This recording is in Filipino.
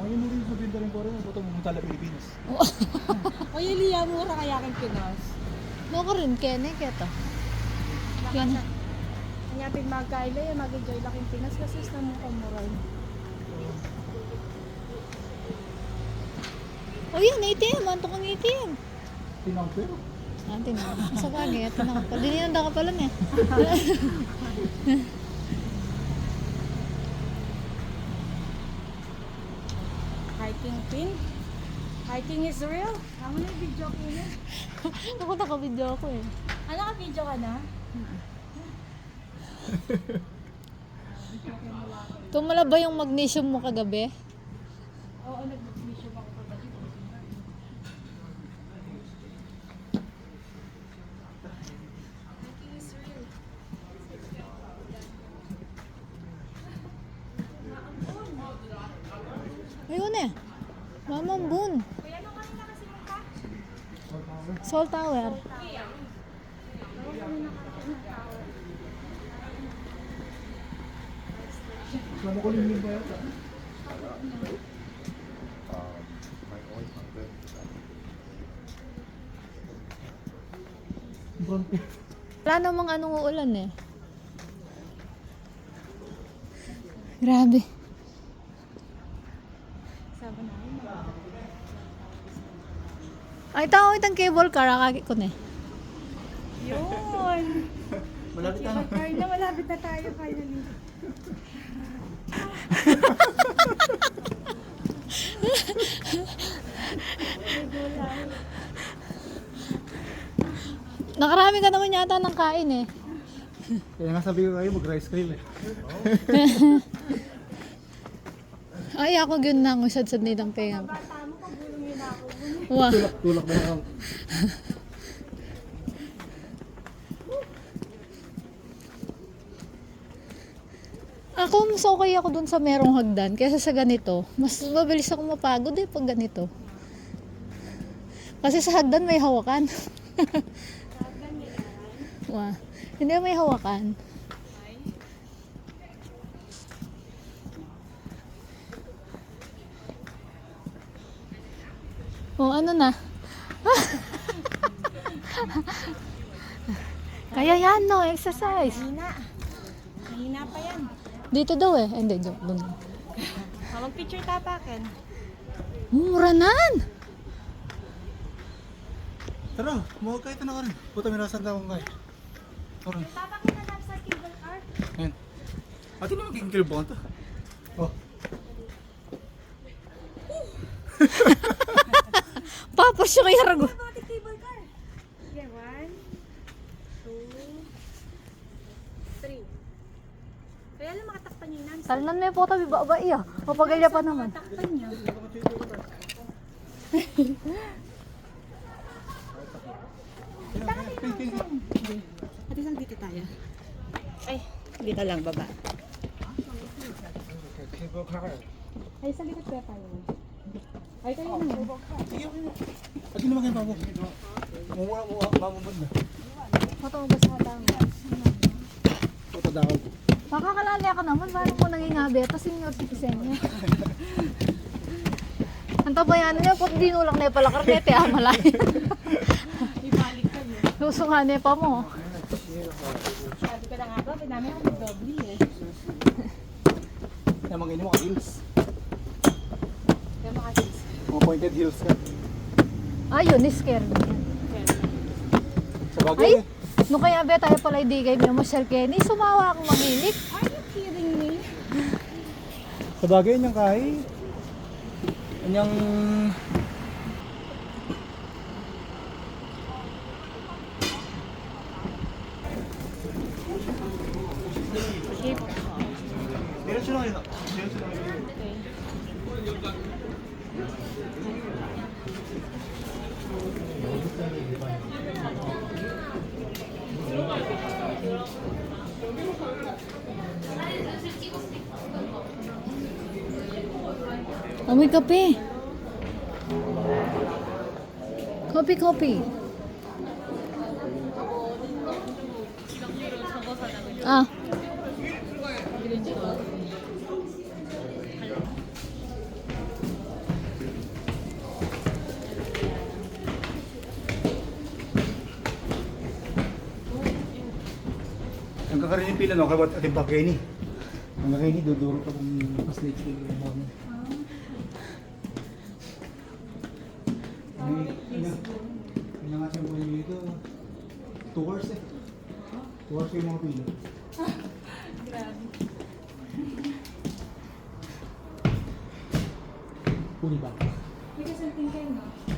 Ang yung rin sabihin rin ko rin, ito pumunta sa Pilipinas. O yung liya mura kaya kang Pinas. Mo ko rin kene keto. Yan. Kanya magkaila yan, mag-enjoy lang yung Pinas kasi is naman kamuray. Oh yan, ATM. Anto kong ATM. Tinang pero. Atin na. Sa bagay, ito na kapal. Dininanda ka pala niya. Hiking pin. Hiking is real. Ano yung video ko yun? Ako naka-video ako eh. Ano ka video ka na? Tumala ba yung magnesium mo kagabi? Oo, nag-video ako pagdating. Hiking is real. Ayun eh. Mamambun. Kuya, ano kanina kasi mo ka? Salt Tower. Alam mo ko rin ba yata? Wala namang anong uulan eh. Grabe. Sabi na. Ay, tao itang cable car. Akagi ko na eh. Yun. Malapit na. Carla, malapit na tayo finally. May gulay. Nakarami ka naman yata ng kain eh. Kaya nga sabi ko kayo, mag-rice cream eh. Ay, ako yun na. Usad-sad na itang pengang. Bata mo, pagulong yun ako. Wow. Tulak na lang. Ako, mas okay ako dun sa merong hagdan kaysa sa ganito. Mas mabilis ako mapagod eh pag ganito. Kasi sa hagdan may hawakan. Wow. Hindi may hawakan. Oh, ano na? Kaya yan, no? Exercise. Mahina. Mahina pa yan. Dito daw eh. Hindi, joke. Doon. Mag-picture tapakin. Mura nan! Tara, mawag kayo na ka rin. Puta, minasan na akong kayo. Tara. Tapakin na lang sa cable car. Ayan. Ate na magiging kilibong ito. Oh. Papa siya kaya rago. Bakit cable car? Okay, 1, 2, 3. Kaya lang makatakpan niyo yun. Talnan mo yung po tabi ba iya. Mapagalya pa naman. Takpan niyo. Ate, saan dito tayo? Ay, dito lang, baba. Ay, saan dito kaya tayo? Ay, kayo na. Ate naman kayo, Pabo. Mumura mo, mamumad na. Matugas mo tama. Puta, dakaw ko. Makakalala ka naman. Paano mo nangingabi? Ito senior citizen niya. Ang tabayan niya, kung di nulak na yung palakarnete, malay. Ibalik ka niyo. Lusungane pa mo. Sabi ko na nga ba, pinami ako mag-doubly eh. Kaya mga inyo, mga heels. Kaya makasis. Mga pointed heels ka. Ayun, ni-scare niya. Sa bagay Ay! eh. No kaya be tayo pala hindi kayo mo Sir Kenny, sumawa akong mag-init. Are you kidding me? Sa bagay niyang kahi. Kanyang... Diretso lang yun. Diretso lang yun. Amoy kape. Kopi, kopi. Ah. Magkakaroon yung pila, no? Kaya ba't ating pagkaini? Ang kakaini, duduro pa kung mas late ko yung mga mo. Ano nga siyang buhay dito? 2 hours eh. 2 hours yung mga pila. Grabe. Puli ba? May kasanting kayo, no?